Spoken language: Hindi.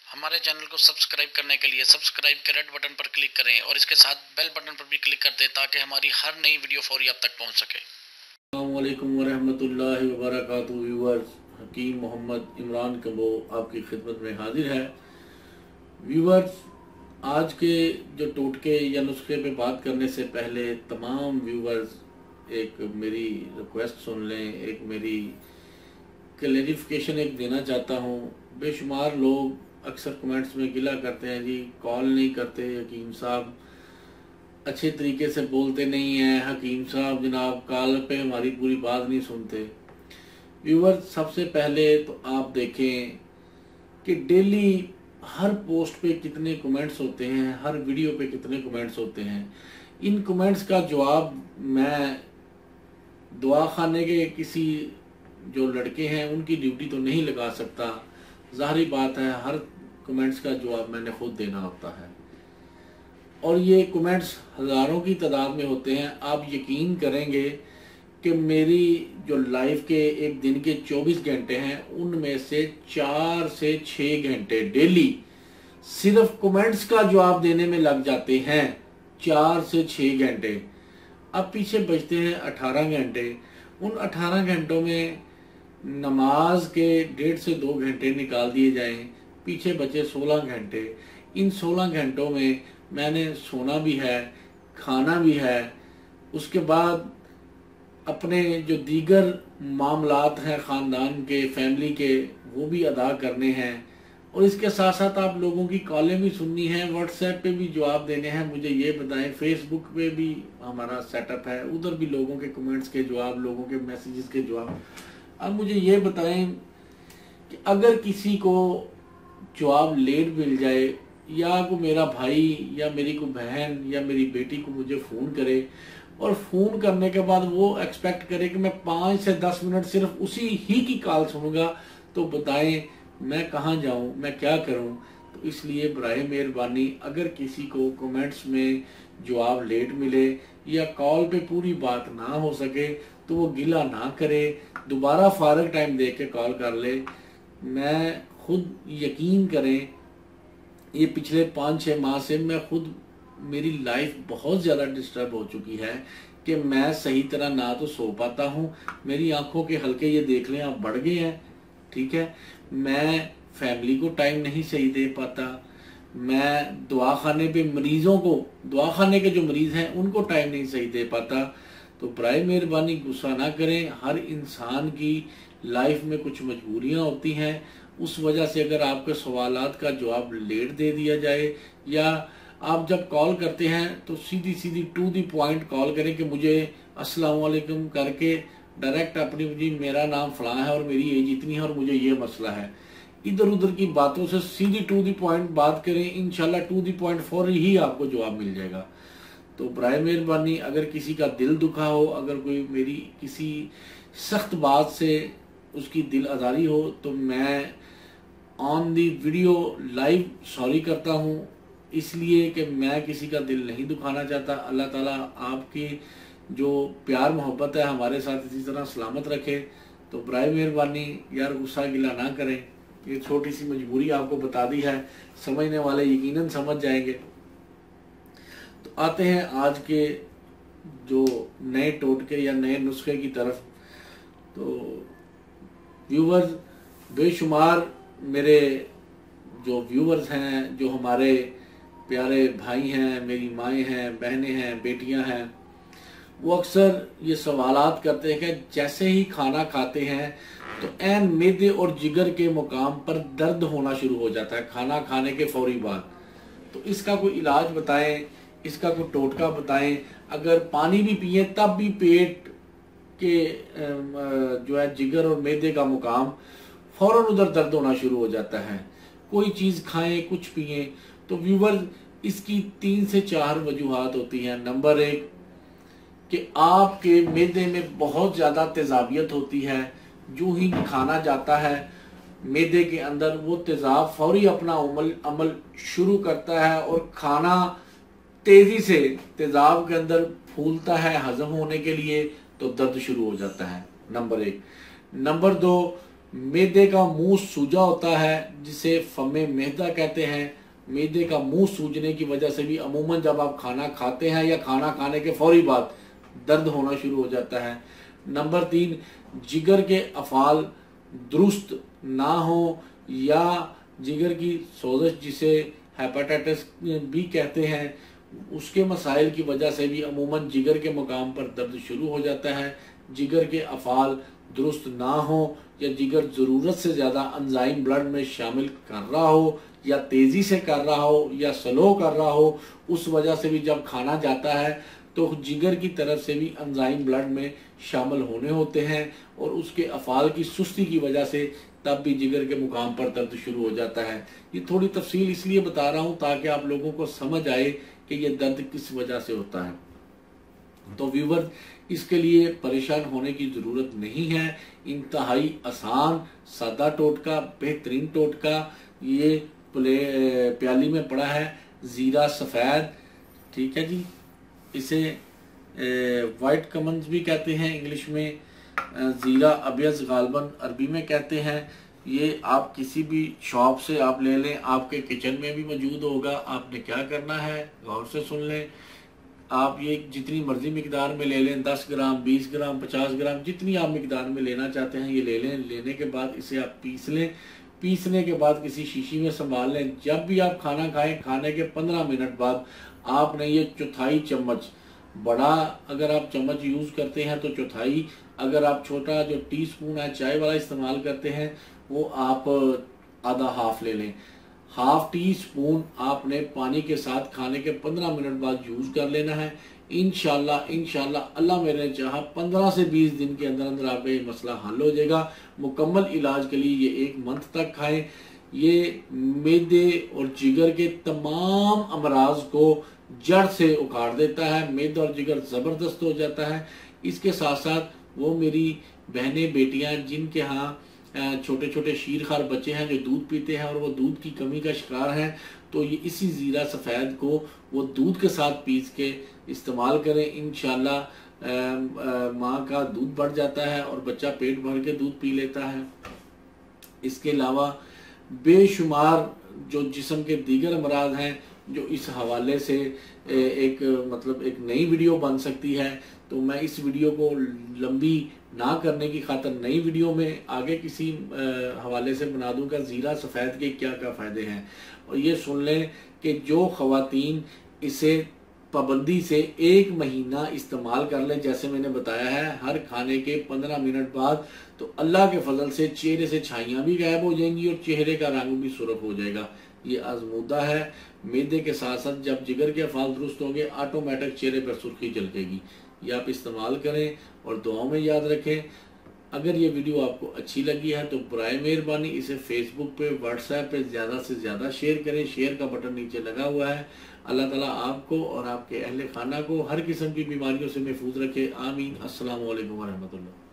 हमारे चैनल को सब्सक्राइब करने के लिए सब्सक्राइब के रेड बटन पर क्लिक करें और इसके साथ बेल बटन पर भी क्लिक कर दें ताकि हमारी हर नई वीडियो फौरी आप तक पहुंच सके। अस्सलाम वालेकुम वरहमतुल्लाहि वबरकातुहू। व्यूअर्स, हकीम मोहम्मद इमरान कबो आपकी खिदमत में हाजिर है। व्यूअर्स, आज के जो टोटके या नुस्खे पे बात करने से पहले तमाम व्यूअर्स एक मेरी रिक्वेस्ट सुन लें, एक मेरी क्लैरिफिकेशन एक देना चाहता हूँ। बेशुमार लोग अक्सर कमेंट्स में गिला करते हैं, जी कॉल नहीं करते, हकीम साहब अच्छे तरीके से बोलते नहीं हैं, हकीम साहब जनाब कॉल पे हमारी पूरी बात नहीं सुनते। व्यूअर्स, सबसे पहले तो आप देखें कि डेली हर पोस्ट पे कितने कमेंट्स होते हैं, हर वीडियो पे कितने कमेंट्स होते हैं। इन कमेंट्स का जवाब मैं दुआ खाने के किसी जो लड़के हैं उनकी ड्यूटी तो नहीं लगा सकता। ज़ाहिरी बात है, हर कमेंट्स का जवाब मैंने खुद देना होता है और ये कमेंट्स हज़ारों की तादाद में होते हैं। आप यकीन करेंगे कि मेरी जो लाइफ के एक दिन के 24 घंटे हैं उनमें से 4 से 6 घंटे डेली सिर्फ कमेंट्स का जवाब देने में लग जाते हैं। 4 से 6 घंटे। अब पीछे बचते हैं 18 घंटे। उन 18 घंटों में नमाज के 1.5 से 2 घंटे निकाल दिए जाएं, पीछे बचे 16 घंटे। इन 16 घंटों में मैंने सोना भी है, खाना भी है, उसके बाद अपने जो दीगर मामलात हैं ख़ानदान के, फैमिली के, वो भी अदा करने हैं और इसके साथ साथ आप लोगों की कॉलें भी सुननी हैं, व्हाट्सएप पे भी जवाब देने हैं। मुझे ये बताएं, फेसबुक पे भी हमारा सेटअप है, उधर भी लोगों के कमेंट्स के जवाब, लोगों के मैसेजेस के जवाब। अब मुझे ये बताएं कि अगर किसी को जवाब लेट मिल जाए या को मेरा भाई या मेरी को बहन या मेरी बेटी को मुझे फ़ोन करे और फ़ोन करने के बाद वो एक्सपेक्ट करे कि मैं 5 से 10 मिनट सिर्फ उसी ही की कॉल सुनूंगा, तो बताएं मैं कहाँ जाऊं, मैं क्या करूं। तो इसलिए बराए मेहरबानी अगर किसी को कमेंट्स में जवाब लेट मिले या कॉल पे पूरी बात ना हो सके तो वो गिला ना करे, दोबारा फारग टाइम देख के कॉल कर ले। मैं खुद यकीन करें, ये पिछले 5-6 माह से मैं खुद, मेरी लाइफ बहुत ज़्यादा डिस्टर्ब हो चुकी है कि मैं सही तरह ना तो सो पाता हूँ, मेरी आंखों के हल्के ये देख लें आप बढ़ गए हैं, ठीक है। मैं फैमिली को टाइम नहीं सही दे पाता, मैं दुआ खाने पे मरीजों को, दुआ खाने के जो मरीज हैं उनको टाइम नहीं सही दे पाता। तो बराए मेहरबानी गुस्सा ना करें। हर इंसान की लाइफ में कुछ मजबूरियां होती हैं, उस वजह से अगर आपके सवालात का जवाब लेट दे दिया जाए या आप जब कॉल करते हैं तो सीधी सीधी टू दी पॉइंट कॉल करें कि मुझे अस्सलाम वालेकुम करके डायरेक्ट अपनी, जी मेरा नाम फलां है और मेरी एज इतनी है और मुझे ये मसला है। इधर उधर की बातों से सीधी टू दी पॉइंट बात करें, इंशाल्लाह टू दी पॉइंट फौरी ही आपको जवाब मिल जाएगा। तो बराए मेहरबानी अगर किसी का दिल दुखा हो, अगर कोई मेरी किसी सख्त बात से उसकी दिल आज़ारी हो तो मैं on the video live sorry करता हूँ, इसलिए कि मैं किसी का दिल नहीं दुखाना चाहता। अल्लाह ताला आपकी जो प्यार मोहब्बत है हमारे साथ इसी तरह सलामत रखे। तो बराए मेहरबानी यार गुस्सा गिला ना करें, ये छोटी सी मजबूरी आपको बता दी है, समझने वाले यकीनन समझ जाएंगे। तो आते हैं आज के जो नए टोटके या नए नुस्खे की तरफ। तो व्यूवर्स, बेशुमार मेरे जो व्यूवर्स हैं, जो हमारे प्यारे भाई हैं, मेरी माएँ हैं, बहनें हैं, बेटियां हैं, वो अक्सर ये सवालात करते हैं कि जैसे ही खाना खाते हैं तो ऐन मैदे और जिगर के मुकाम पर दर्द होना शुरू हो जाता है खाना खाने के फौरी बाद। तो इसका कोई इलाज बताएं, इसका कोई टोटका बताएं। अगर पानी भी पिए तब भी पेट के जो है जिगर और मैदे का मुकाम फौरन उधर दर्द होना शुरू हो जाता है। कोई चीज़ खाएं, कुछ पिए। तो व्यूवर्स, इसकी 3 से 4 वजूहात होती हैं। नंबर 1 कि आपके मैदे में बहुत ज़्यादा तेजाबियत होती है, जो ही खाना जाता है मैदे के अंदर वो तेजाब फौरी अपना अमल शुरू करता है और खाना तेज़ी से तेजाब के अंदर फूलता है हजम होने के लिए, तो दर्द शुरू हो जाता है। नंबर 1। नंबर 2, मैदे का मुंह सूजा होता है जिसे फमे मैदा कहते हैं। मैदे का मुंह सूजने की वजह से भी अमूमन जब आप खाना खाते हैं या खाना खाने के फौरी बाद दर्द होना शुरू हो जाता है। नंबर 3, जिगर के अफाल दुरुस्त ना हो या जिगर की सोजश जिसे हेपेटाइटिस भी कहते हैं, उसके मसाइल की वजह से भी अमूमन जिगर के मुकाम पर दर्द शुरू हो जाता है। जिगर के अफाल दुरुस्त ना हो या जिगर ज़रूरत से ज़्यादा एंजाइम ब्लड में शामिल कर रहा हो या तेज़ी से कर रहा हो या स्लो कर रहा हो, उस वजह से भी जब खाना जाता है तो जिगर की तरफ से भी एंजाइम ब्लड में शामिल होने होते हैं और उसके अफाल की सुस्ती की वजह से तब भी जिगर के मुकाम पर दर्द शुरू हो जाता है। ये थोड़ी तफसील इसलिए बता रहा हूँ ताकि आप लोगों को समझ आए कि ये दर्द किस वजह से होता है। तो व्यूवर, इसके लिए परेशान होने की ज़रूरत नहीं है। इंतहाई आसान सादा टोटका, बेहतरीन टोटका ये प्याली में पड़ा है। ज़ीरा सफ़ेद, ठीक है जी, इसे वाइट कमन्स भी कहते हैं इंग्लिश में, ज़ीरा अबियज़ गालबन अरबी में कहते हैं। ये आप किसी भी शॉप से आप ले लें, आपके किचन में भी मौजूद होगा। आपने क्या करना है, गौर से सुन लें। आप ये जितनी मर्जी मिकदार में ले लें, 10 ग्राम, 20 ग्राम, 50 ग्राम, जितनी आप मिकदार में लेना चाहते हैं ये ले लें। लेने के बाद इसे आप पीस लें। पीसने के बाद किसी शीशी में संभाल लें। जब भी आप खाना खाएं, खाने के 15 मिनट बाद आपने ये चौथाई चम्मच, बड़ा अगर आप चम्मच यूज़ करते हैं तो चौथाई, अगर आप छोटा जो टीस्पून है चाय वाला इस्तेमाल करते हैं वो आप आधा हाफ ले लें। हाफ टी स्पून आपने पानी के साथ खाने के 15 मिनट बाद यूज़ कर लेना है। इंशाल्लाह अल्लाह मेरे ने चाहा 15 से 20 दिन के अंदर अंदर आपका ये मसला हल हो जाएगा। मुकम्मल इलाज के लिए ये 1 मंथ तक खाएं। ये मैदे और जिगर के तमाम अमराज को जड़ से उखाड़ देता है। मैदा और जिगर ज़बरदस्त हो जाता है। इसके साथ साथ वो मेरी बहनें बेटियां जिनके यहाँ छोटे छोटे शीरखार बच्चे हैं जो दूध पीते हैं और वो दूध की कमी का शिकार हैं, तो ये इसी ज़ीरा सफ़ेद को वो दूध के साथ पीस के इस्तेमाल करें। इंशाल्लाह माँ का दूध बढ़ जाता है और बच्चा पेट भर के दूध पी लेता है। इसके अलावा बेशुमार जो जिस्म के दीगर अमराज हैं जो इस हवाले से एक नई वीडियो बन सकती है, तो मैं इस वीडियो को लंबी ना करने की खातिर नई वीडियो में आगे किसी हवाले से बना दूंगा ज़ीरा सफ़ेद के क्या क्या फ़ायदे हैं। और ये सुन लें कि जो ख़वातीन इसे पाबंदी से 1 महीना इस्तेमाल कर लें, जैसे मैंने बताया है, हर खाने के 15 मिनट बाद, तो अल्लाह के फजल से चेहरे से छाइयाँ भी गायब हो जाएंगी और चेहरे का रंग भी सुर्ख हो जाएगा। ये आजमूदा है। मैदे के साथ साथ जब जिगर के अफाल दुरुस्त होंगे, ऑटोमेटिक चेहरे पर सुर्खी झलकेगी। ये आप इस्तेमाल करें और दुआओं में याद रखें। अगर ये वीडियो आपको अच्छी लगी है तो बराए मेहरबानी इसे फेसबुक पे, व्हाट्सएप पे ज़्यादा से ज़्यादा शेयर करें। शेयर का बटन नीचे लगा हुआ है। अल्लाह ताला आपको और आपके अहले खाना को हर किस्म की बीमारियों से महफूज रखे। आमीन। अस्सलामु अलैकुम वरहमतुल्लाह।